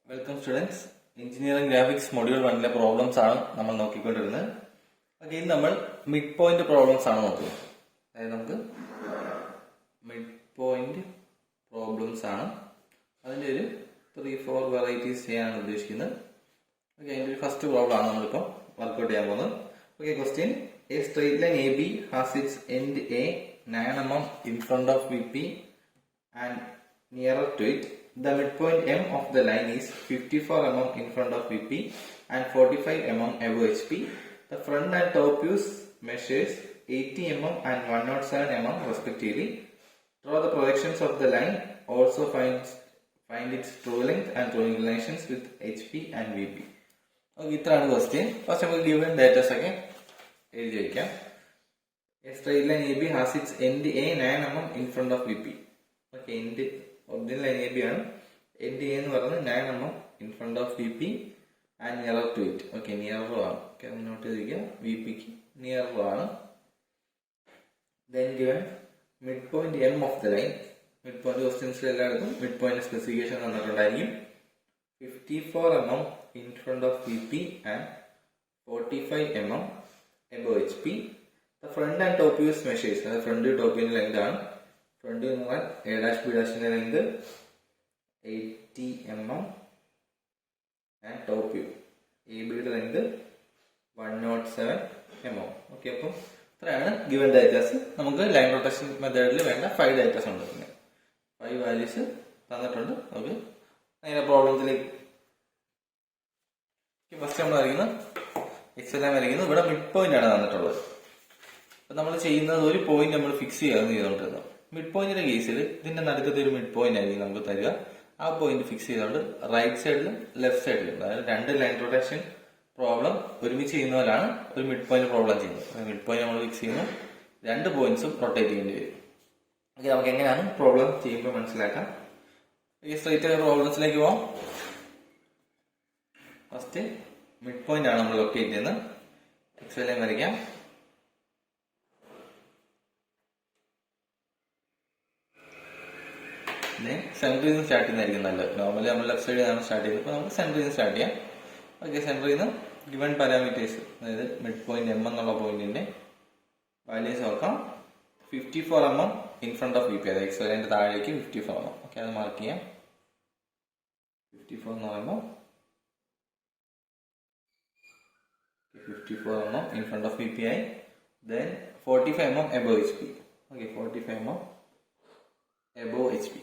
Welcome students. Engineering graphics module 1 problems ആണ് നമ്മൾ നോക്കിക്കൊണ്ടിരുന്നത്. Okay, ഇന്ന് നമ്മൾ മിഡ് പോയിന്റ് പ്രോബ്ലംസ് ആണ് നോക്കുന്നത്. അതായത് നമുക്ക് മിഡ് പോയിന്റ് പ്രോബ്ലംസ് ആണ്, അതിൻ്റെ ഒരു 3-4 വെറൈറ്റീസ് ചെയ്യാനാണ് ഉദ്ദേശിക്കുന്നത്. ഓക്കെ, അതിൻ്റെ ഒരു ഫസ്റ്റ് പ്രോബ്ലം ആണ് നമ്മളിപ്പോൾ വർക്ക്ഔട്ട് ചെയ്യാൻ പോകുന്നത്. Okay, question: A straight line A B has it's end A 9 mm in front of VP and nearer to it. The midpoint M of the line is 54 mm in front of VP and 45 mm above HP. The front and top views measures 80 mm and 107 mm respectively. Draw the projections of the line. Also find its true length and true inclinations with HP and VP. Okay, ഇത്രയാണ് question. First നമുക്ക് given datas ഒക്കെ എഴുതി വയ്ക്കാം. A straight line AB has its end A 9 mm in front of VP. Okay, end original line A B ആണ്. end A എന്ന് പറയുന്നത് 9 mm in front of VP and nearer to it. Okay, nearer ആണ്. Okay, not ചെയ്തിരിക്കുക. VPക്ക് nearer ആണ്. Then given midpoint M of the line. Midpoint ക്വസ്റ്റ്യൻസിൽ എല്ലായിടത്തും midpoint specification തന്നിട്ടുണ്ടായിരിക്കും. 54 mm in front of VP and 45 mm above HP. The front and top views measures. അതായത് front top വ്യൂവിന്റെ length ആണ്. Front എന്ന് പറഞ്ഞാൽ A dash B ഡാഷിന്റെ length 80 mm and top view A ബിയുടെ length 107 mm. Okay, അപ്പം ഇത്രയാണ് given datas. നമുക്ക് ലൈൻ റൊട്ടേഷൻ മെത്തേഡിൽ വേണ്ട 5 ഡാറ്റാസ് ഉണ്ട്. പിന്നെ 5 വാല്യൂസ് തന്നിട്ടുണ്ട്. നമുക്ക് അതിന്റെ പ്രോബ്ലത്തിലേക്ക് ഫസ്റ്റ് നമ്മൾ വരയ്ക്കുന്നത് എക്സെല്ലാം വരയ്ക്കുന്നത്. ഇവിടെ മിഡ് പോയിന്റ് ആണ് തന്നിട്ടുള്ളത്. അപ്പൊ നമ്മൾ ചെയ്യുന്നത് ഒരു പോയിന്റ് നമ്മൾ ഫിക്സ് ചെയ്യാമെന്ന് ചെയ്തുകൊണ്ടിരുന്നത്. മിഡ് പോയിന്റിന്റെ കേസിൽ ഇതിന്റെ നടുക്കത്തെ ഒരു മിഡ് പോയിന്റ് ആയിരിക്കും നമുക്ക് തരിക. ആ പോയിന്റ് ഫിക്സ് ചെയ്തുകൊണ്ട് റൈറ്റ് സൈഡിലും ലെഫ്റ്റ് സൈഡിലും, അതായത് രണ്ട് ലൈൻ റൊട്ടേഷൻ പ്രോബ്ലം ഒരുമിച്ച് ചെയ്യുന്ന പോലാണ് ഒരു മിഡ് പോയിന്റ് പ്രോബ്ലം ചെയ്യുന്നത്. മിഡ് പോയിന്റ് നമ്മൾ ഫിക്സ് ചെയ്യുമ്പോൾ രണ്ട് പോയിന്റ്സും റൊട്ടേറ്റ് ചെയ്യേണ്ടി വരും. ഓക്കെ, നമുക്ക് എങ്ങനെയാണ് പ്രോബ്ലം ചെയ്യുമ്പോൾ മനസ്സിലാക്കാം. ഈ സ്ട്രൈറ്റ് പ്രോബ്ലംസിലേക്ക് പോവാം. ഫസ്റ്റ് മിഡ് പോയിന്റ് ആണ് നമ്മൾ ലൊക്കേറ്റ് ചെയ്യുന്നത്. എക്സ് ലൈൻ വരയ്ക്കാം. സെന്ററിൽ നിന്ന് സ്റ്റാർട്ട് ചെയ്യുന്നതായിരിക്കും നല്ലത്. നോർമലി നമ്മൾ ലെഫ്റ്റ് സൈഡിൽ നിന്നാണ് സ്റ്റാർട്ട് ചെയ്യുന്നത്. അപ്പോൾ നമുക്ക് സെന്ററിൽ നിന്ന് സ്റ്റാർട്ട് ചെയ്യാം. ഓക്കെ, സെന്ററിൽ നിന്ന് ഗിവൺ പാരാമീറ്റേഴ്സ്, അതായത് മിഡ് പോയിന്റ് എം എന്നുള്ള പോയിന്റിന്റെ വാല്യൂസ് നോക്കാം. 54 mm in front of VP, അതായത് എക്സ് ലൈനിന്റെ താഴേക്ക് 54 mm. ഓക്കെ, അത് മാർക്ക് ചെയ്യാം. 54 എന്ന് പറയുമ്പോൾ 54 mm in front of VP ആയി. Then 45 mm above HP. Okay, 45 mm above HP.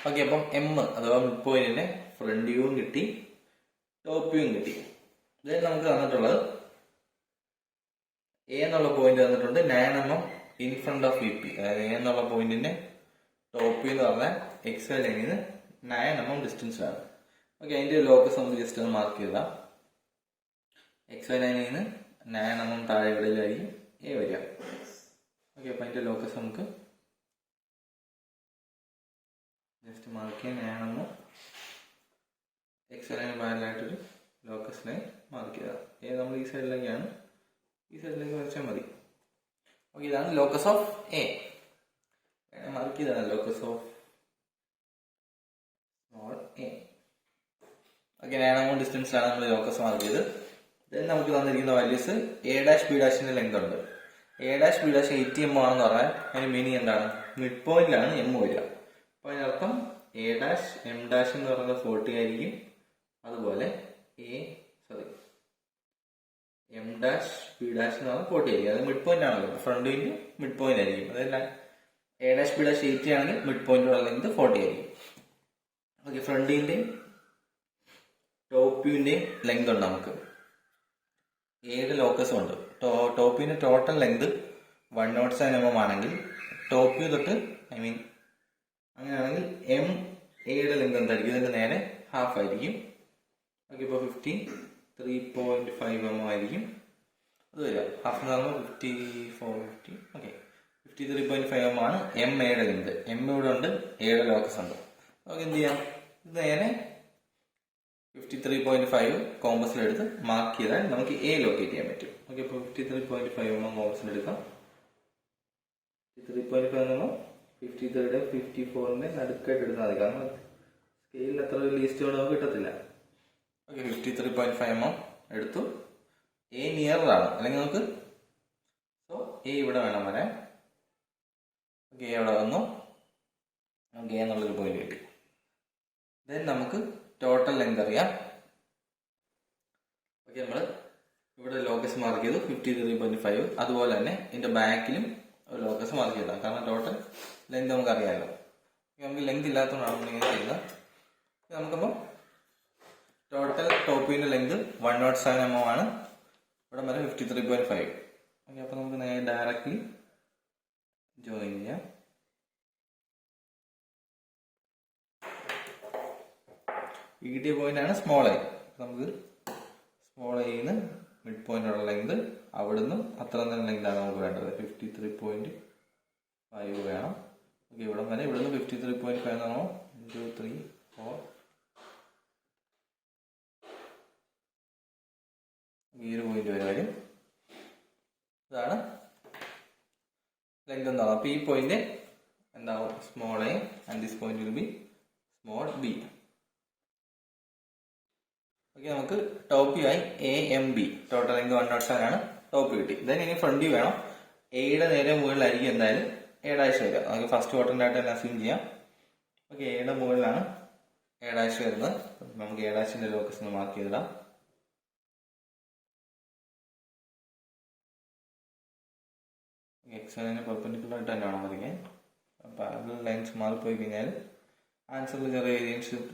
Okay, അപ്പം എം അഥവാ മിഡ് പോയിന്റിന്റെ ഫ്രണ്ട് വ്യൂവും കിട്ടി, ടോപ്പ് വ്യൂവും കിട്ടി. ദെൻ നമുക്ക് തന്നിട്ടുള്ളത് എ എന്നുള്ള പോയിന്റ് തന്നിട്ടുണ്ട് 9 mm in front of VP. അതായത് എ എന്നുള്ള പോയിന്റിന്റെ ടോപ്പ് വ്യൂ എന്ന് പറഞ്ഞാൽ എക്സ് ലൈനിൽ നിന്ന് 9 mm ഡിസ്റ്റൻസിലാണ്. ഓക്കെ, അതിന്റെ ലോക്കസ് നമുക്ക് ജസ്റ്റ് ഒന്ന് മാർക്ക് ചെയ്താൽ എക്സ് ലൈനിൽ നിന്ന് 9 mm താഴെ ഇടയിലായിരിക്കും എ വരിക. ഓക്കെ, അപ്പൊ അതിന്റെ ലോക്കസ് നമുക്ക് ജസ്റ്റ് മാർക്ക് ചെയ്യാൻ 9 mm എക്സ് ലൈന് പാരലായിട്ടൊരു ലോക്കസ് ലൈൻ മാർക്ക് ചെയ്താൽ എ നമ്മൾ ഈ സൈഡിലേക്കാണ്, ഈ സൈഡിലേക്ക് വരച്ചാൽ മതി. ഓക്കെ, ഇതാണ് ലോക്കസ് ഓഫ് എ. മാർക്ക് ചെയ്താണ് locus of small A. Okay, 9 mm ഡിസ്റ്റൻസിലാണ് നമ്മൾ ലോക്കസ് മാർക്ക് ചെയ്ത്. ദെൻ നമുക്ക് തന്നിരിക്കുന്ന വാല്യൂസ് എ ഡാഷ് ബി ഡാഷിന്റെ ലെങ്ത് ഉണ്ട്. A dash B dash 80 mm ആണെന്ന് പറഞ്ഞാൽ അതിന് മീനിങ് എന്താണ്? മിഡ് പോയിന്റിലാണ് എം വരിക. അപ്പൊ അതിനർത്ഥം എ ഡാഷ് എം ഡാഷ് എന്ന് പറയുന്നത് 40 ആയിരിക്കും. അതുപോലെ എം ഡാഷ് ബി ഡാഷ് എന്ന് പറഞ്ഞാൽ 40 ആയിരിക്കും. അത് മിഡ് പോയിന്റ് ആണല്ലോ, ഫ്രണ്ട് വ്യൂവിന്റെ മിഡ് പോയിന്റ് ആയിരിക്കും. അതായത് എ ഡാഷ് ബി ഡാഷ് 80 ആണെങ്കിൽ മിഡ് പോയിന്റ് ലെങ്ത് 40 ആയിരിക്കും. ഓക്കെ, ഫ്രണ്ട് വ്യൂവിന്റെയും ടോപ്പ് വ്യൂവിന്റെയും ലെങ്ത് ഉണ്ട് നമുക്ക്. 7 ലോക്കസും ഉണ്ട്. ടോപ്പ് വ്യൂവിന്റെ ടോട്ടൽ ലെങ്ത് 107 mm ആണെങ്കിൽ ടോപ്പ് വ്യൂ തൊട്ട് അങ്ങനെയാണെങ്കിൽ എം എയുടെ ലെങ്ത് എന്തായിരിക്കും? ഇതിന്റെ നേരെ ഹാഫ് ആയിരിക്കും. ഓക്കെ, ഇപ്പോൾ 53.5 mm ആയിരിക്കും അത് വരിക. ഹാഫ് എന്ന് പറയുമ്പോൾ 5450. ഓക്കെ, 53.5 mm ആണ് എം എയുടെ ലെങ്ത്. എം ഇവിടെ ഉണ്ട്, എയുടെ ലോക്കസ് ഉണ്ട്. നമുക്ക് എന്ത് ചെയ്യാം? ഇത് നേരെ 53.5 കോമ്പസിലെടുത്ത് മാർക്ക് ചെയ്താൽ നമുക്ക് എ ലൊക്കേറ്റ് ചെയ്യാൻ പറ്റും. ഓക്കെ, ഇപ്പോൾ 53.5 mm കോമ്പസിലെടുക്കാം. 53.5 എന്ന് 53യുടെ 54ന്റെ നടുക്കായിട്ട് എടുത്താൽ മതി. കാരണം സ്കെയിലിൽ അത്ര ലീസ്റ്റ് നമുക്ക് കിട്ടത്തില്ല. ഓക്കെ, 53.5 mm എടുത്തു. എ നിയറാണ്, അല്ലെങ്കിൽ നമുക്ക് സോ എ ഇവിടെ വേണം വരാൻ. ഓക്കെ, എ അവിടെ വന്നു. നമുക്ക് എ എന്നുള്ളൊരു പോയിന്റ് കിട്ടി. ദെൻ നമുക്ക് ടോട്ടൽ ലെങ്ത് അറിയാം. ഓക്കെ, നമ്മൾ ഇവിടെ ലോക്കസ് മാർക്ക് ചെയ്തു 53.5. അതുപോലെ തന്നെ ഇതിന്റെ ബാക്കിലും ഒരു ലോക്കസ് മാർക്ക് ചെയ്താൽ, കാരണം ടോട്ടൽ ലെങ്ത് നമുക്ക് അറിയാമല്ലോ. നമുക്ക് ലെങ്ത് ഇല്ലാത്തതുകൊണ്ടാണ് നമ്മളിങ്ങനെ ചെയ്യുന്നത്. നമുക്കപ്പോൾ ടോട്ടൽ ടോപ്പിന്റെ ലെങ്ത് 107 mm ആണ്. ഇവിടെ വരെ 53.5. ഓക്കെ, അപ്പോൾ നമുക്ക് നേരെ ഡയറക്റ്റ്ലി ജോയിൻ ചെയ്യാം. ഈ കിട്ടിയ പോയിന്റ് ആണ് സ്മോൾ ഐ. നമുക്ക് സ്മോൾ ഐന്ന് മിഡ് പോയിന്റ് ഉള്ള ലെങ്ത്, അവിടുന്ന് അത്ര തന്നെ ലെങ്ത് ആണ് നമുക്ക് വേണ്ടത്. 53.5 വേണം. ഓക്കെ, ഇവിടെ വരെ ഇവിടുന്ന് 53.5 എന്ന് പറയുമ്പോൾ 1 2 3 4 ഈ ഒരു പോയിന്റ് വരെ വരും. ഇതാണ് ലെങ്ത് എന്താവും. അപ്പൊ ഈ പോയിന്റ് എന്താവും? Small A and this point will be small B. Okay, നമുക്ക് ടോപ്പ് വ്യൂ ആയി AMB ടോട്ടൽ ലെങ്ത് 107 ആണ്. ടോപ്പ് കിട്ടി. ദെൻ ഇനി ഫ്രണ്ട് വ്യൂ വേണം. എയുടെ നേരെ മുകളിലായിരിക്കും എന്തായാലും A' വരിക. നമുക്ക് ഫസ്റ്റ് ക്വാഡ്രന്റ് ആയിട്ട് തന്നെ അസ്യൂം ചെയ്യാം. ഓക്കെ, എയുടെ മുകളിലാണ് A' വരുന്നത്. നമുക്ക് A' ലോക്കസ് മാർക്ക് ചെയ്തിടാം. എക്സിന് പെർപെൻഡിക്കുലർ ആയിട്ട് തന്നെ വേണം വരയ്ക്കാൻ. പാരലൽ ലൈൻസ് മാറിപ്പോയി കഴിഞ്ഞാൽ ആൻസറിൽ ചെറിയ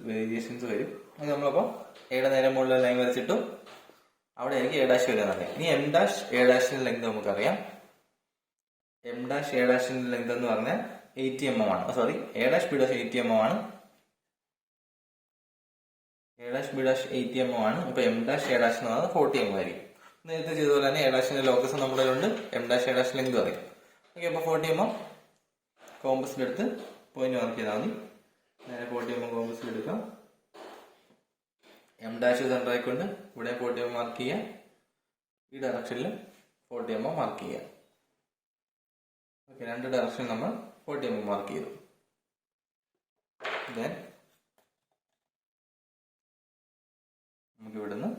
വേരിയേഷൻസ് വരും. അത് നമ്മളപ്പോൾ എയുടെ നേരെ മുകളിൽ ലൈൻ വരച്ചിട്ടു. അവിടെ ആയിരിക്കും A' വരികയെന്നറിയാം. ഇനി M', A' ലെങ്ത് നമുക്കറിയാം. M', A' ലെങ്ത് എന്ന് പറഞ്ഞാൽ 80 mm ആണ്. സോറി, A', B' 80 mm ആണ്. A', B' 80 mm ആണ്. അപ്പൊ M', A' എന്ന് പറഞ്ഞാൽ 40 mm ആയിരിക്കും. നേരത്തെ ചെയ്ത പോലെ തന്നെ A' ലോക്കസ് നമ്മുടെ ഉണ്ട്. M', A' ലെങ്ത് അറിയാം. ഓക്കെ, അപ്പൊ 40 mm കോമ്പസിലെടുത്ത് പോയിന്റ് മാർക്ക് ചെയ്താൽ മതി. നേരെ 40 mm കോമ്പസിൽ എടുക്കാം. M' സെന്റർ ആയിക്കൊണ്ട് ഇവിടെ 40 mm മാർക്ക് ചെയ്യാം. ഈ ഡയറക്ഷനിൽ 40 mm മാർക്ക് ചെയ്യാം. ഓക്കെ, രണ്ട് ഡയറക്ഷനിൽ നമ്മൾ 40 mm മാർക്ക് ചെയ്തു. ദെൻ നമുക്ക് ഇവിടുന്ന്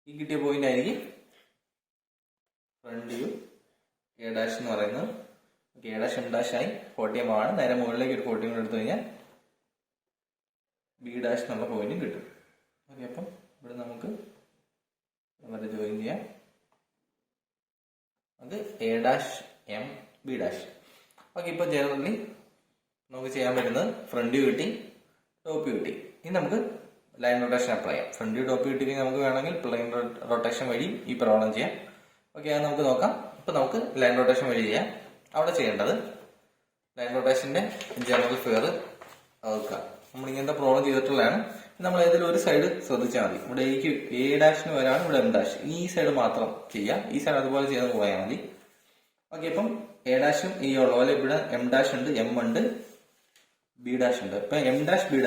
ഈ കിട്ടിയ പോയിന്റ് ആയിരിക്കും ഫ്രണ്ട് വ്യൂ A' എന്ന് പറയുന്നത്. ഓക്കെ, A', M' ആയി 40 mm ആണ്. നേരെ മുകളിലേക്ക് ഒരു 40 mm എടുത്തു കഴിഞ്ഞാൽ B' എന്നുള്ള പോയിന്റും കിട്ടും. ഓക്കെ, അപ്പം ഇവിടെ നമുക്ക് വളരെ ജോയിൻ ചെയ്യാം. അത് A', M, B'. ഓക്കെ, ഇപ്പൊ ജനറലി നമുക്ക് ചെയ്യാൻ പറ്റുന്നത് ഫ്രണ്ട് വ്യൂ കിട്ടി, ടോപ്പ് വ്യൂ കിട്ടി. ഇനി നമുക്ക് ലൈൻ റൊട്ടേഷൻ അപ്ലൈ ചെയ്യാം. ഫ്രണ്ട് വ്യൂ ടോപ്പ് വ്യൂ കിട്ടി നമുക്ക് വേണമെങ്കിൽ പ്ലെയിൻ റൊട്ടേഷൻ വഴി ഈ പ്രോബ്ലം ചെയ്യാം. ഓക്കെ, അത് നമുക്ക് നോക്കാം. ഇപ്പൊ നമുക്ക് ലൈൻ റൊട്ടേഷൻ വഴി ചെയ്യാം. അവിടെ ചെയ്യേണ്ടത് ലൈൻ റൊട്ടേഷന്റെ ജനറൽ ഫിഗർ നോക്കുക. നമ്മൾ ഇങ്ങനത്തെ പ്രോബ്ലം ചെയ്തിട്ടുള്ളതാണ്. നമ്മൾ ഏതെങ്കിലും ഒരു സൈഡ് ശ്രദ്ധിച്ചാൽ മതി. ഇവിടെ A' വരാണ്, ഇവിടെ M'. ഈ സൈഡ് മാത്രം ചെയ്യാം. ഈ സൈഡ് അതുപോലെ ചെയ്ത് പോയാൽ മതി. ഓക്കെ, ഇപ്പം A' ഈ ഉള്ള പോലെ ഇവിടെ M' ഉണ്ട്, M ഉണ്ട്, B' ഉണ്ട്. ഇപ്പൊ M', B'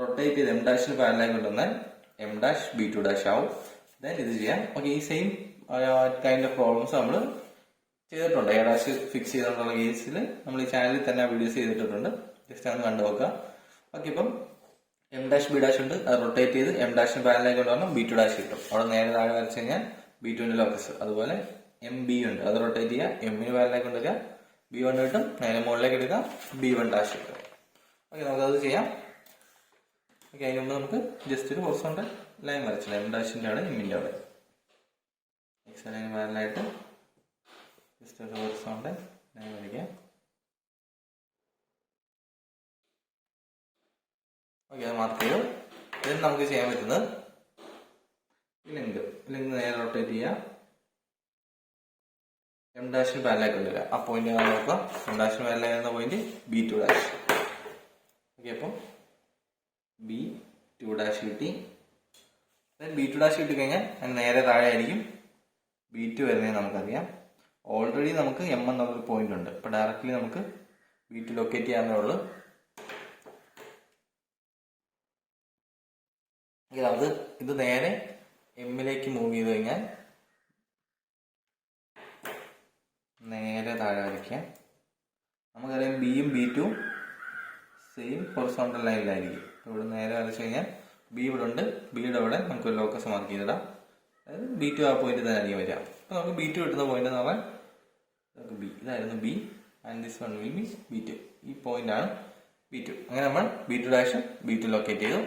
റൊട്ടേറ്റ് ചെയ്ത് M' പാരലൽ കൊണ്ടുവന്നാൽ M', B2' ആവും. ദെൻ ഇത് ചെയ്യാം. ഓക്കെ, ഈ സെയിം കൈൻഡ് ഓഫ് പ്രോബ്ലംസ് നമ്മൾ ചെയ്തിട്ടുണ്ട്. A' ഫിക്സ് ചെയ്തിട്ടുള്ള കേസിൽ നമ്മൾ ഈ ചാനലിൽ തന്നെ വീഡിയോസ് ചെയ്തിട്ടുണ്ട്. ജസ്റ്റ് ഒന്ന് കണ്ടു നോക്കുക. ഓക്കെ, ഇപ്പം M', B' ഉണ്ട്. അത് റൊട്ടേറ്റ് ചെയ്ത് M' പാരലൽ കൊണ്ടുവരണം B2' കിട്ടും. അവിടെ നേരെ താഴെ വരച്ചു കഴിഞ്ഞാൽ B2ന്റെ ലോക്കസ്. അതുപോലെ MB ഉണ്ട്, അത് റൊട്ടേറ്റ് ചെയ്യുക, M പാരലൽ കൊണ്ടുവരിക, B1 കിട്ടും. നേരെ മുകളിലേക്ക് എടുക്കുക, B1' കിട്ടും. ഓക്കെ, നമുക്കത് ചെയ്യാം. ഓക്കെ, അതിന് മുമ്പ് നമുക്ക് ജസ്റ്റ് ഒരു ഹൊറിസോണ്ടൽ ലൈൻ വരച്ചില്ല. M' അവിടെ എമ്മിന്റെ അവിടെ X ലൈൻ പാരലായിട്ട് ജസ്റ്റ് ഒരു ഹൊറിസോണ്ടൽ ലൈൻ വരയ്ക്കാം. ഓക്കെ, അത് മാർക്ക് ചെയ്തു. ഇതിന് നമുക്ക് ചെയ്യാൻ പറ്റുന്നത് ലെങ്ത് നേരെ റൊട്ടേറ്റ് ചെയ്യുക, M' പാരലൽ കൊണ്ടുവരിക. ആ പോയിന്റ് നോക്കുക. M' പാരലൽ എന്ന പോയിന്റ് B2'. ഓക്കെ, അപ്പം B2' കിട്ടി. B2' കിട്ടി കഴിഞ്ഞാൽ അതിന് നേരെ താഴെ ആയിരിക്കും B2 വരുന്നത് നമുക്കറിയാം. ഓൾറെഡി നമുക്ക് M എന്നുള്ളൊരു പോയിന്റ് ഉണ്ട്. ഇപ്പൊ ഡയറക്റ്റ്ലി നമുക്ക് B2 ലൊക്കേറ്റ് ചെയ്യാവുന്നേ ഉള്ളൂ. ഇത് നേരെ M ലേക്ക് മൂവ് ചെയ്ത് കഴിഞ്ഞാൽ നേരെ താഴെ വരയ്ക്കാം. നമുക്കറിയാം ബിയും B2 സെയിം ഹൊറിസോണ്ടൽ ലൈനിലായിരിക്കും. ഇവിടെ നേരെ വരച്ചു കഴിഞ്ഞാൽ ബി ഇവിടെ ഉണ്ട്, ബിയുടെ അവിടെ നമുക്ക് ലോക്കസ് മാർക്ക് ചെയ്തിടാം. അതായത് B2 ആ പോയിന്റ് തന്നെ ആയിരിക്കും വരിക. അപ്പോൾ നമുക്ക് B2 കിട്ടുന്ന പോയിന്റ് എന്ന് പറഞ്ഞാൽ നമുക്ക് ബി, ഇതായിരുന്നു B, and this one will be B2. ഈ പോയിന്റാണ് B2. അങ്ങനെ നമ്മൾ B2' B2 ലൊക്കേറ്റ് ചെയ്തു.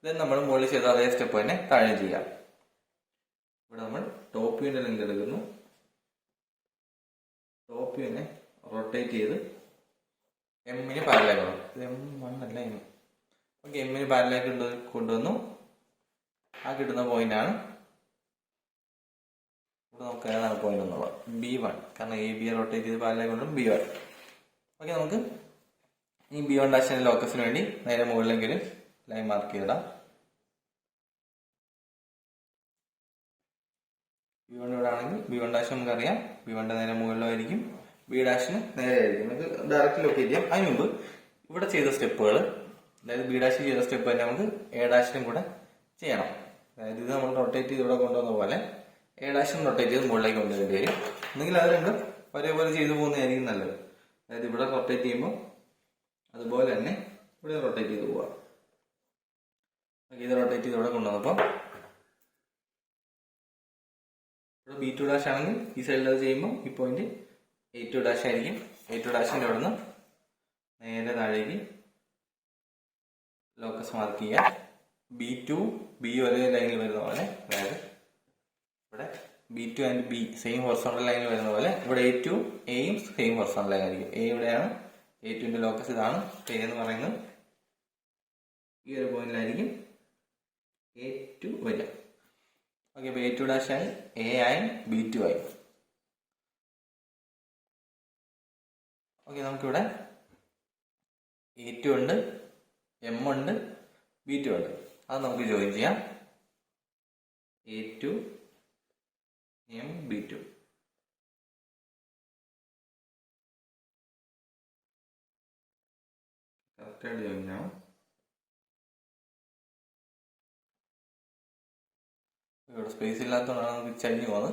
ദെൻ നമ്മൾ മുകളിൽ ചെയ്ത അതേ സ്റ്റെപ്പ് തന്നെ താഴെ ചെയ്യാം. ഇവിടെ നമ്മൾ ടോപ്പ് വ്യൂവിന്റെ ലെങ്ത് എടുക്കുന്നു. ടോപ്പ് വ്യൂവിനെ റൊട്ടേറ്റ് ചെയ്ത് എമ്മിന് പാരലായി ഇത് M1 അല്ല M. ഓക്കെ, എമ്മിന് പാരലായി കൊണ്ടുവന്നു. ആ കിട്ടുന്ന പോയിന്റാണ് ഇവിടെ നമുക്ക് ഏതാണ് പോയിന്റ് എന്നുള്ളത് B1. കാരണം AB റൊട്ടേറ്റ് ചെയ്ത് പാരലായി കൊണ്ടുവരും B1. ഓക്കെ, നമുക്ക് ഈ B1' ലോക്കസിന് വേണ്ടി നേരെ മുകളിലേക്ക് ഒരു ലൈൻ മാർക്ക് ചെയ്തിടാം. B1 ഇവിടെ ആണെങ്കിൽ B1' നമുക്കറിയാം B1 നേരെ മുകളിലായിരിക്കും, B' നേരെ ആയിരിക്കും. നമുക്ക് ഡയറക്റ്റ് ലൊക്കേറ്റ് ചെയ്യാം. അതിന് മുമ്പ് ഇവിടെ ചെയ്ത സ്റ്റെപ്പുകൾ, അതായത് B' ചെയ്ത സ്റ്റെപ്പ് തന്നെ നമുക്ക് A' കൂടെ ചെയ്യണം. അതായത് ഇത് നമ്മൾ റൊട്ടേറ്റ് ചെയ്ത് ഇവിടെ കൊണ്ടുവന്ന പോലെ A' റൊട്ടേറ്റ് ചെയ്ത് മുകളിലേക്ക് കൊണ്ടുവരേണ്ടി വരും. എന്നെങ്കിൽ അത് രണ്ടും ഒരേപോലെ ചെയ്തു പോകുന്നതായിരിക്കും നല്ലത്. അതായത് ഇവിടെ റൊട്ടേറ്റ് ചെയ്യുമ്പോൾ അതുപോലെ തന്നെ ഇവിടെ റൊട്ടേറ്റ് ചെയ്ത് പോവാം. ഇത് റൊട്ടേറ്റ് ചെയ്ത് ഇവിടെ കൊണ്ടുവന്നപ്പോൾ ഇവിടെ B2' ആണെങ്കിൽ ഈ സൈഡിൽ അത് ചെയ്യുമ്പോൾ ഈ പോയിന്റ് A2' ആയിരിക്കും. A2' ഇവിടെ നിന്ന് നേരെ താഴേക്ക് ലോക്കസ് മാർക്ക് ചെയ്യുക. B2 B ഒരേ ലൈനിൽ വരുന്ന പോലെ, അതായത് ഇവിടെ B2 and B same horizontal ലൈനിൽ വരുന്ന പോലെ ഇവിടെ A2 Aയും സെയിം ഹൊറിസോണ്ടൽ ലൈൻ ആയിരിക്കും. A ഇവിടെയാണ്, A2ന്റെ ലോക്കസ് ഇതാണ്. A എന്ന് പറയുന്നത് ഈ ഒരു പോയിന്റിലായിരിക്കും A2 വരിക. ഓക്കെ, അപ്പോൾ A2' ആയി, A ആയി, B2 ആയി. ഓക്കെ, നമുക്കിവിടെ A2 ഉണ്ട്, M ഉണ്ട്, B2 ഉണ്ട്. അത് നമുക്ക് ജോയിൻ ചെയ്യാം. A2 M B2. കറക്റ്റായിട്ട് ജോയിൻ ചെയ്യാം. ഇവിടെ സ്പേസ് ഇല്ലാത്തതുകൊണ്ടാണ് നമുക്ക് ചരിഞ്ഞു പോകുന്നത്.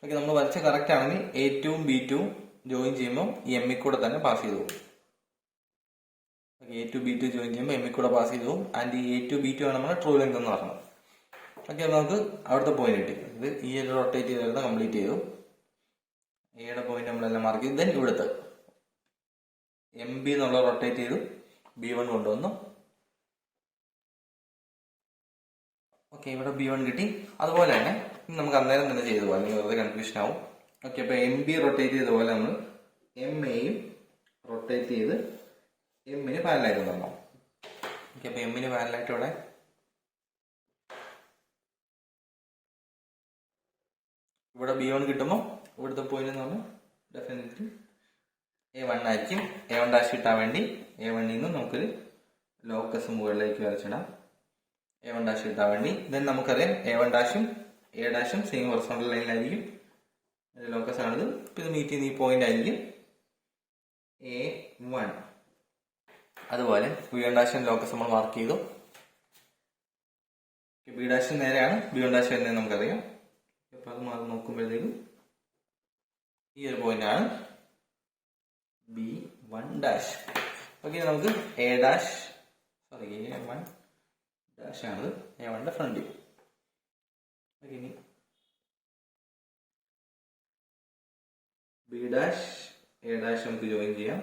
ഓക്കെ, നമ്മൾ വരച്ച കറക്റ്റ് ആണെങ്കിൽ A2ഉം B2ഉം ജോയിൻ ചെയ്യുമ്പോൾ ഈ എമ്മിൽ കൂടെ തന്നെ പാസ് ചെയ്തു പോകും. A2 B2 ജോയിൻ ചെയ്യുമ്പോൾ എമ്മിൽ കൂടെ പാസ് ചെയ്തു പോകും. ആൻഡ് ഈ A2 B2 ആണ് നമ്മുടെ ട്രൂ ലെങ്ത് എന്ന് പറയുന്നത്. ഓക്കെ, അപ്പോൾ നമുക്ക് അവിടുത്തെ പോയിന്റ് കിട്ടി. ഇത് ഈ ഒരു റൊട്ടേറ്റ് ചെയ്ത് വരുന്നത് കംപ്ലീറ്റ് ചെയ്തു. എയുടെ പോയിന്റ് നമ്മളെല്ലാം മാർക്ക് ചെയ്തു. ദെൻ ഇവിടുത്തെ MB എന്നുള്ള റൊട്ടേറ്റ് ചെയ്തു B1 കൊണ്ടുവന്നു. ഓക്കെ, ഇവിടെ B1 കിട്ടി. അതുപോലെ തന്നെ നമുക്ക് അന്നേരം തന്നെ ചെയ്തു പോകാം, അല്ലെങ്കിൽ വെറുതെ കൺഫ്യൂഷൻ ആവും. ഓക്കെ, അപ്പോൾ MB റൊട്ടേറ്റ് ചെയ്ത പോലെ നമ്മൾ MAയും റൊട്ടേറ്റ് ചെയ്ത് എമ്മിന് പാരലായിട്ട് തരണം. ഓക്കെ, അപ്പോൾ എമ്മിന് പാരലായിട്ട് ഇവിടെ B1 കിട്ടുമ്പോൾ ഇവിടുത്തെ പോയിന്റ് എന്ന് പറഞ്ഞാൽ ഡെഫിനറ്റ്ലി A1 ആയിരിക്കും. A1' കിട്ടാൻ വേണ്ടി A1ൽ നിന്നും നമുക്കൊരു ലോക്കസ് മുകളിലേക്ക് വരച്ചിടാം. A1' കിട്ടാൻ വേണ്ടി. ദെൻ നമുക്കറിയാം A1'ഉം A' സെയിം ഹൊറിസോണ്ടൽ ലൈനിലായിരിക്കും. ലോക്കസ് ആണിത്. ഇപ്പം ഇത് മീറ്റ് ചെയ്യുന്ന ഈ പോയിന്റ് ആയിരിക്കും A1. അതുപോലെ B1' ലോക്കസ് നമ്മൾ മാർക്ക് ചെയ്തു. B' നേരെയാണ്, B1' തന്നെ നമുക്കറിയാം. അപ്പൊ അത് മാറി നോക്കുമ്പോഴത്തേക്കും ഈ ഒരു പോയിന്റ് ആണ് B1'. ഓക്കെ, നമുക്ക് A', സോറി A1' ആണത്, A1ന്റെ ഫ്രണ്ട് വ്യൂ. ഓക്കെ, ഇനി B', A' നമുക്ക് ജോയിൻ ചെയ്യാം.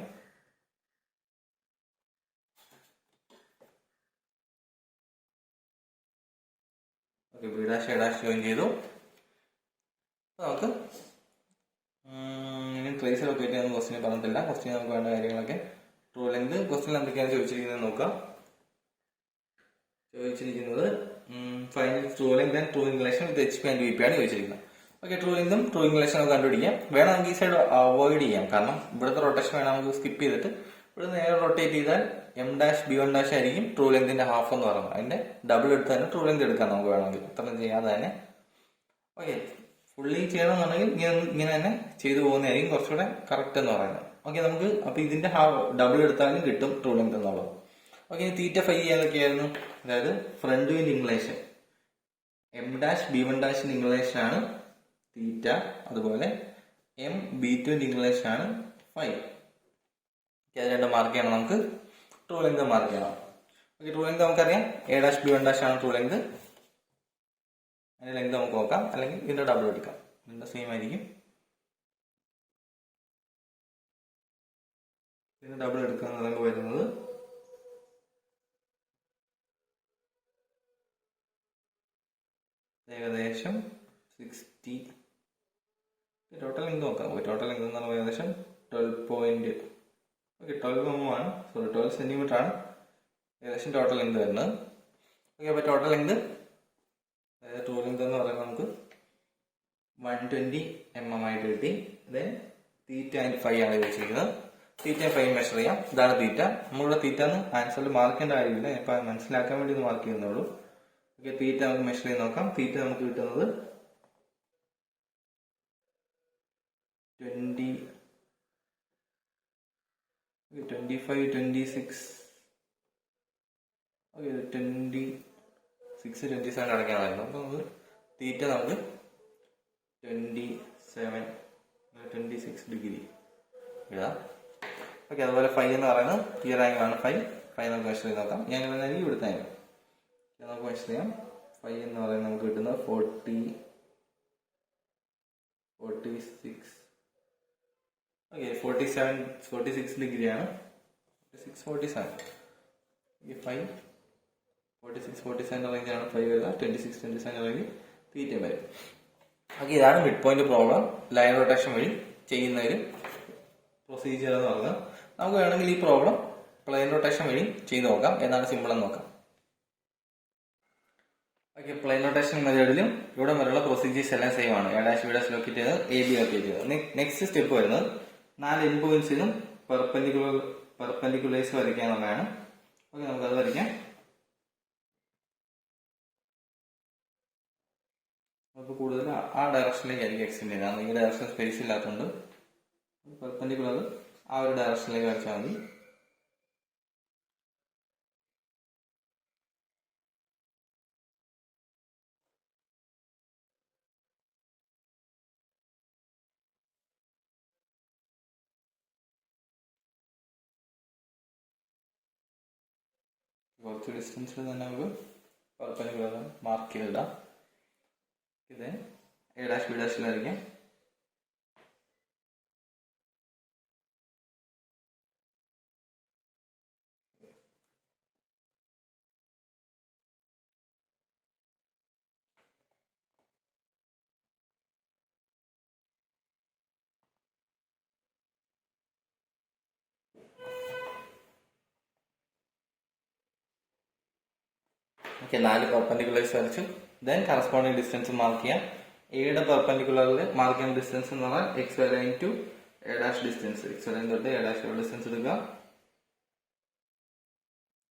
ഓക്കെ, B', A' ജോയിൻ ചെയ്തു. നമുക്ക് ഇനി ട്രേസ് ലൊക്കേറ്റ് ചെയ്യാൻ ക്വസ്റ്റിനെ പറഞ്ഞിട്ടില്ല. ക്വസ്റ്റിന് നമുക്ക് വേണ്ട കാര്യങ്ങളൊക്കെ ട്രൂ ലെങ്ത് ക്വസ്റ്റിനിൽ എന്തൊക്കെയാണ് ചോദിച്ചിരിക്കുന്നത് നോക്കാം. ചോദിച്ചിരിക്കുന്നത് final true length and true inclination with HP and VP ആണ് ചോദിച്ചിരിക്കുന്നത്. ഓക്കെ, ട്രൂ ലെങ്തും ട്രൂ ഇൻക്ലിനേഷൻ നമുക്ക് കണ്ടുപിടിക്കാം. വേണം നമുക്ക് ഈ സൈഡ് അവോയ്ഡ് ചെയ്യാം, കാരണം ഇവിടുത്തെ റൊട്ടേഷൻ വേണം നമുക്ക് സ്കിപ്പ് ചെയ്തിട്ട് ഇവിടെ നേരെ റൊട്ടേറ്റ് ചെയ്താൽ M' B1' ആയിരിക്കും ട്രൂ ലെങ്തിന്റെ ഹാഫ് എന്ന് പറയുന്നത്. അതിന്റെ ഡബിൾ എടുത്ത് തന്നെ ട്രൂ ലെങ്ത് എടുക്കാം നമുക്ക് വേണമെങ്കിൽ, ഇത്രയും ചെയ്യാതെ തന്നെ. ഓക്കെ, ഫുള്ളി ചെയ്യണമെന്നുണ്ടെങ്കിൽ ഇങ്ങനെ തന്നെ ചെയ്തു പോകുന്നതായിരിക്കും കുറച്ചുകൂടെ കറക്റ്റ് എന്ന് പറയുന്നത്. ഓക്കെ, നമുക്ക് അപ്പൊ ഇതിന്റെ ഡബിൾ എടുത്താലും കിട്ടും ട്രൂ ലെങ്ത് എന്നുള്ളത്. ഓക്കെ, തീറ്റ ഫൈ ഏതൊക്കെയായിരുന്നു? അതായത് ഫ്രണ്ട് വ്യൂവിന്റെ ഇംഗ്ലീഷ് M' B1' ഇംഗ്ലീഷ് ആണ് തീറ്റ. അതുപോലെ എം B2 ഇൻക്ലിനേഷൻ ആണ് 5. അത് രണ്ട് മാർക്ക് ചെയ്യണം നമുക്ക്. ട്രൂ ലെങ്ത് മാർക്ക് ചെയ്യണം. ഓക്കെ, ട്രൂ ലെങ്ത് നമുക്കറിയാം A', B', ആണ് ട്രൂ ലെങ്ത്. അതിന്റെ ലെങ്ത് നമുക്ക് നോക്കാം, അല്ലെങ്കിൽ ഇതിന്റെ ഡബിൾ എടുക്കാം. ഇതിന്റെ സെയിം ആയിരിക്കും. ഇതിന്റെ ഡബിൾ എടുക്കുക നമുക്ക് വരുന്നത് ഏകദേശം 60. ടോട്ടൽ ലെങ്ത് നോക്കാം. ടോട്ടൽ ലെങ്ത് എന്ന് പറയുന്നത് ഏകദേശം 12 mm ആണ്. 12 സെന്റിമീറ്റർ ആണ് ഏകദേശം ടോട്ടൽ ലെങ്ത് വരുന്നത്. ഓക്കെ, അപ്പോൾ ടോട്ടൽ ലെങ്ത് അതായത് ട്രൂ ലെങ്ത് എന്ന് പറയുന്നത് നമുക്ക് 120 mm ആയിട്ട് കിട്ടി. ദെൻ തീറ്റ ആൻഡ് 5 ആണ് വെച്ചിരിക്കുന്നത്. തീറ്റ 5 മെഷർ ചെയ്യാം. ഇതാണ് തീറ്റ. നമ്മളിവിടെ തീറ്റ എന്ന് ആൻസറിൽ മാർക്ക് ചെയ്യേണ്ട കാര്യമില്ല, ഇപ്പം മനസ്സിലാക്കാൻ വേണ്ടി ഒന്ന് മാർക്ക് ചെയ്യുന്നുള്ളൂ. ഓക്കെ, തീറ്റ നമുക്ക് മെഷർ ചെയ്ത് നോക്കാം. തീറ്റ നമുക്ക് കിട്ടുന്നത് 25, 26, ഓക്കെ 26, 27 അടയ്ക്കാനായിരുന്നു. അപ്പോൾ നമുക്ക് തീറ്റ നമുക്ക് 26 ഡിഗ്രി ഇടാം. ഓക്കെ, അതുപോലെ 5 എന്ന് പറയുന്നത് ഈ ആംഗിളാണ്. 5 നമുക്ക് മെഷർ ചെയ്ത് നോക്കാം. ഈ ആംഗിൾ എന്നായിരിക്കും ഇവിടുത്തെ ആംഗിൾ. നമുക്ക് മെഷർ ചെയ്യാം. 5 എന്ന് പറയുന്നത് നമുക്ക് കിട്ടുന്നത് 46, ഓക്കെ 46 ഡിഗ്രിയാണ്. 47 ഈ 5 46-47 റേഞ്ചാണ് 5 വരിക. 26-27 റേഞ്ച് തീറ്റ വരും. ഓക്കെ, ഇതാണ് mid point problem. Line rotation വഴി ചെയ്യുന്ന ഒരു പ്രൊസീജിയർ എന്ന് പറയുന്നത്. നമുക്ക് വേണമെങ്കിൽ ഈ പ്രോബ്ലം പ്ലെയിൻ റൊട്ടേഷൻ വഴി ചെയ്ത് നോക്കാം. ഏതാണ് സിമ്പിൾ എന്ന് നോക്കാം. ഓക്കെ, പ്ലെയിൻ റൊട്ടേഷൻ മെത്തേഡിലും ഇവിടെ വരെയുള്ള പ്രൊസീജിയേഴ്സ് എല്ലാം സെയിം ആണ്. A', B' ലൊക്കേറ്റ് ചെയ്ത് AB ലൊക്കേറ്റ് ചെയ്തത്. നെക്സ്റ്റ് സ്റ്റെപ്പ് വരുന്നത് 4 എൻഡ് പോയിന്റ്സിലും പെർപെൻഡിക്കുലേഴ്സ് വരയ്ക്കാനുള്ളതാണ്. ഓക്കെ, നമുക്കത് വരയ്ക്കാം. അപ്പോൾ കൂടുതൽ ആ ഡയറക്ഷനിലേക്ക് ആയിരിക്കും എക്സ്റ്റെൻഡ് ചെയ്യുക. കാരണം ഈ ഡയറക്ഷൻ സ്പേസ് ഇല്ലാത്തതുകൊണ്ട് പെർപെൻഡിക്കുലർ ആ ഒരു ഡയറക്ഷനിലേക്ക് വരച്ചാൽ മതി. കുറച്ച് ഡിസ്റ്റൻസിൽ തന്നെ നമുക്ക് പെർപെൻഡിക്കുലർ മാർക്ക് ചെയ്തിടാം. ഇത് A', B' വരയ്ക്കാം. ഓക്കെ, 4 പെർപെൻഡിക്കുലേഴ്സ് വരച്ചു. ദെൻ കറസ്പോണ്ടിങ് ഡിസ്റ്റൻസ് മാർക്ക് ചെയ്യാം. എയുടെ പെർപെൻഡിക്കുലറിൽ മാർക്ക് ചെയ്യുന്ന ഡിസ്റ്റൻസ് എന്ന് പറഞ്ഞാൽ XY line to A' distance. XY line തൊട്ട് A' ഡിസ്റ്റൻസ് എടുക്കുക.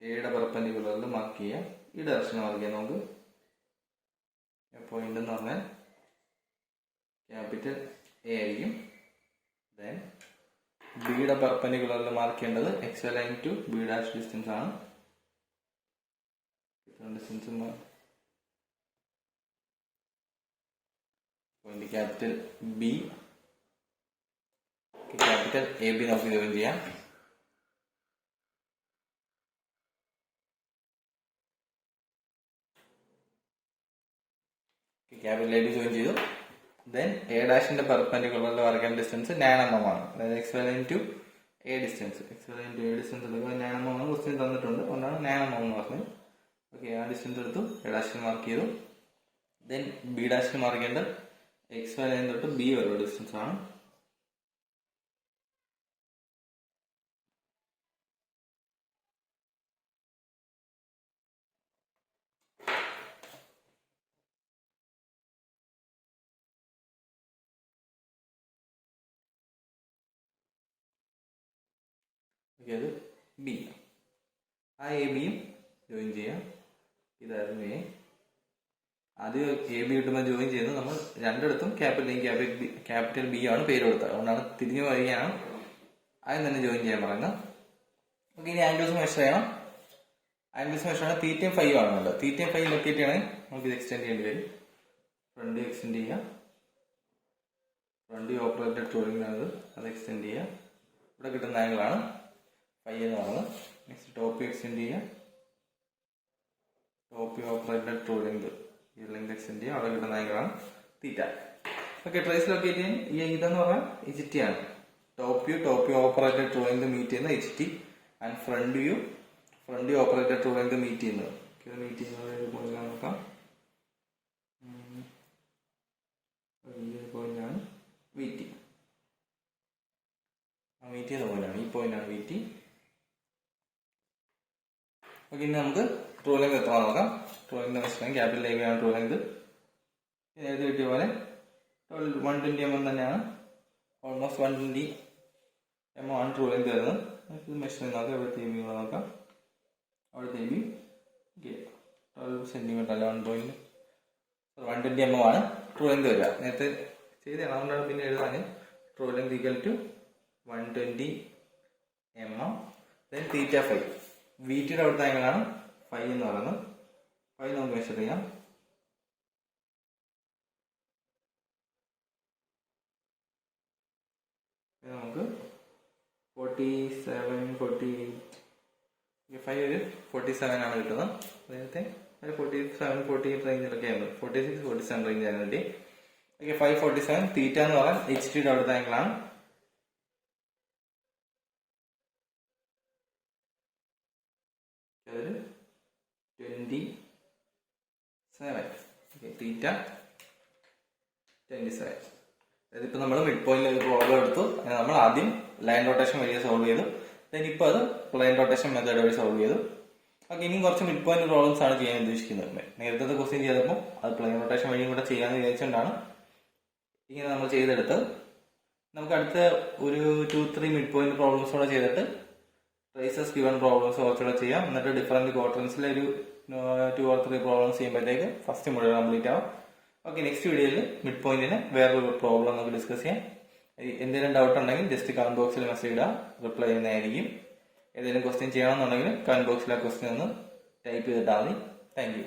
എയുടെ പെർപെൻഡിക്കുലറിൽ മാർക്ക് ചെയ്യാം. ഈ ഡയറക്ഷൻ മാർക്ക് ചെയ്യാം. നമുക്ക് പോയിന്റ് എന്ന് പറഞ്ഞാൽ ക്യാപിറ്റൽ A ആയിരിക്കും. ദെൻ ബിയുടെ പെർപെൻഡിക്കുലറിൽ മാർക്ക് ചെയ്യേണ്ടത് XY line to B' distance ആണ്. Distance point capital B, capital AB നമുക്ക് ജോയിൻ ചെയ്യാം. ക്യാപിറ്റൽ AB ജോയിൻ ചെയ്തു. ദെൻ A' പെർപെൻഡിക്കുലറിൽ വരയ്ക്കേണ്ട ഡിസ്റ്റൻസ് 9 mm ആണ്. അതായത് XY line to A distance. XY line to A distance എടുക്കുക. 9 mm ആണ് ക്വസ്റ്റ്യൻ തന്നിട്ടുണ്ട്, അതുകൊണ്ടാണ് 9 mm എന്ന് പറഞ്ഞത്. ഓക്കെ, ആ ഡിസ്റ്റൻസ് എടുത്തു. A' മാർക്ക് ചെയ്തു. ദെൻ B' മാർക്ക് ചെയ്യേണ്ടത് XY ലൈൻ തൊട്ട് B വരെയുള്ള ഡിസ്റ്റൻസ് ആണ്. ഓക്കെ, അത് B. ആ AB-യും ജോയിൻ ചെയ്യാം. ഇതായിരുന്നു A. ആദ്യം AB കിട്ടുമ്പോൾ ജോയിൻ ചെയ്യുന്നത് നമ്മൾ രണ്ടിടത്തും ക്യാപിറ്റൽ B ആണ് പേര് കൊടുത്തത്, അതുകൊണ്ടാണ് തിരിഞ്ഞു വരികയാണ് ആദ്യം തന്നെ ജോയിൻ ചെയ്യാൻ പറയുന്നത്. ഓക്കെ, ഇനി ആംഗിൾസ് മെഷർ ചെയ്യണം. ആംഗിൾസ് മെഷർ ചെയ്യണം. തീറ്റയും 5 ആണ് വേണ്ടത്. തീറ്റയും 5 ലൊക്കേറ്റ് ചെയ്യണമെങ്കിൽ നമുക്ക് ഇത് എക്സ്റ്റെൻഡ് ചെയ്യേണ്ടി വരും. ഫ്രണ്ട് എക്സ്റ്റെൻഡ് ചെയ്യാം. ഫ്രണ്ട് വ്യൂ ഓപ്പറേറ്റഡ് ഡ്രോയിങ്ങിനാണ് അത് എക്സ്റ്റെൻഡ് ചെയ്യുക. ഇവിടെ കിട്ടുന്ന ആംഗിളാണ് ഫൈ എന്ന് പറയുന്നത്. നെക്സ്റ്റ് ടോപ്പ് വ്യൂ എക്സ്റ്റെൻഡ് ചെയ്യുക. ടോപ്പ് വ്യൂ ഓപ്പറേറ്റഡ് ഡ്രോയിങ് ഈ ലെങ്ത് എക്സ്റ്റെൻഡ് ചെയ്യുക. അവിടെ കിട്ടുന്ന ആംഗിളാണ് തീറ്റ. ഓക്കെ, ട്രേസ് ലൊക്കേറ്റ് ചെയ്യാൻ ഈ ഇതെന്ന് പറഞ്ഞാൽ HT ആണ്. Top view operated drawing meet ചെയ്യുന്ന HT and front view operated drawing meet ചെയ്യുന്നത്. മീറ്റ് ചെയ്യുന്നത് നോക്കാം. പോയിന്റാണ് VT. മീറ്റ് ചെയ്യുന്ന പോയിന്റാണ് ഈ പോയിന്റാണ് VT. ഓക്കെ, ഇനി നമുക്ക് ട്രൂ ലെങ്ത് എത്ര നോക്കാം. ട്രൂ ലെങ്ത് മനസ്സിലാക്കി ക്യാപിറ്റൽ AB ആണ് ട്രൂ ലെങ്ത്. നേരത്തെ കിട്ടിയ പോലെ 120 mm തന്നെയാണ്. ഓൾമോസ്റ്റ് 120 mm ആണ് ട്രൂ ലെങ്ത് വരുന്നത്. മെഷർ നോക്കാം. എവിടുത്തെ AB നോക്കാം. അവിടുത്തെ AB 12 സെന്റിമീറ്റർ അല്ല 120 mm ആണ് ട്രൂ ലെങ്ത് വരിക. നേരത്തെ ചെയ്തതാണ്, അതുകൊണ്ടാണ് പിന്നെ എഴുതാൻ. True length equal to 120 mm. Then theta phi. VTയുടെ അവിടുത്തെ ആംഗിളാണ് ഫൈ എന്ന് പറയുന്നത്. ഫൈ നമുക്ക് മെഷർ ചെയ്യാം. നമുക്ക് 47 ആണ് കിട്ടുന്നത്. നേരത്തെ 47-48 റേഞ്ചിലൊക്കെ ആയിരുന്നു. 46-47 റേഞ്ച് ആണ് കിട്ടി. ഓക്കെ, 547 തീറ്റ എന്ന് പറഞ്ഞാൽ HTയുടെ അവിടുത്തെ ആംഗിളാണ്. അതൊരു 27. തീറ്റ 27. അതായത് ഇപ്പൊ നമ്മൾ മിഡ് പോയിന്റിൽ ഒരു പ്രോബ്ലം എടുത്തു. നമ്മൾ ആദ്യം ലൈൻ റൊട്ടേഷൻ വഴി സോൾവ് ചെയ്തു. ദെൻ ഇപ്പൊ അത് പ്ലെയിൻ റൊട്ടേഷൻ മെത്തേഡ് വഴി സോൾവ് ചെയ്തു. ഓക്കെ, ഇനിയും കുറച്ച് മിഡ് പോയിന്റ് പ്രോബ്ലംസ് ആണ് ചെയ്യാൻ ഉദ്ദേശിക്കുന്നത്. നേരത്തെ ക്വസ്റ്റ്യൻ ചെയ്തപ്പോൾ അത് പ്ലെയിൻ റൊട്ടേഷൻ വഴിയും കൂടെ ചെയ്യാന്ന് വിചാരിച്ചുകൊണ്ടാണ് ഇങ്ങനെ നമ്മൾ ചെയ്തെടുത്തത്. നമുക്ക് അടുത്ത ഒരു 2-3 മിഡ് പോയിന്റ് പ്രോബ്ലംസ് കൂടെ ചെയ്തിട്ട് ട്രേസസ് ഗിവൺ പ്രോബ്ലംസ് കുറച്ചുകൂടെ ചെയ്യാം. എന്നിട്ട് ഡിഫറൻറ്റ് ക്വാർട്ടൻസിലെ ഒരു 2 or 3 പ്രോബ്ലംസ് ചെയ്യുമ്പോഴത്തേക്ക് ഫസ്റ്റ് മുഴുവൻ കംപ്ലീറ്റ് ആവും. ഓക്കെ, നെക്സ്റ്റ് വീഡിയോയിൽ മിഡ് പോയിന്റിന് വേറൊരു പ്രോബ്ലം നമുക്ക് ഡിസ്കസ് ചെയ്യാം. എന്തെങ്കിലും ഡൗട്ട് ഉണ്ടെങ്കിൽ ജസ്റ്റ് കമന്റ് ബോക്സിൽ മെസ്സേജ് ഇടാം, റിപ്ലൈ ചെയ്യുന്നതായിരിക്കും. ഏതെങ്കിലും ക്വസ്റ്റ്യൻ ചെയ്യണമെന്നുണ്ടെങ്കിൽ കമന്റ് ബോക്സിൽ ആ ക്വസ്റ്റ്യൻ ഒന്ന് ടൈപ്പ് ചെയ്തിട്ടാൽ മതി. Thank you.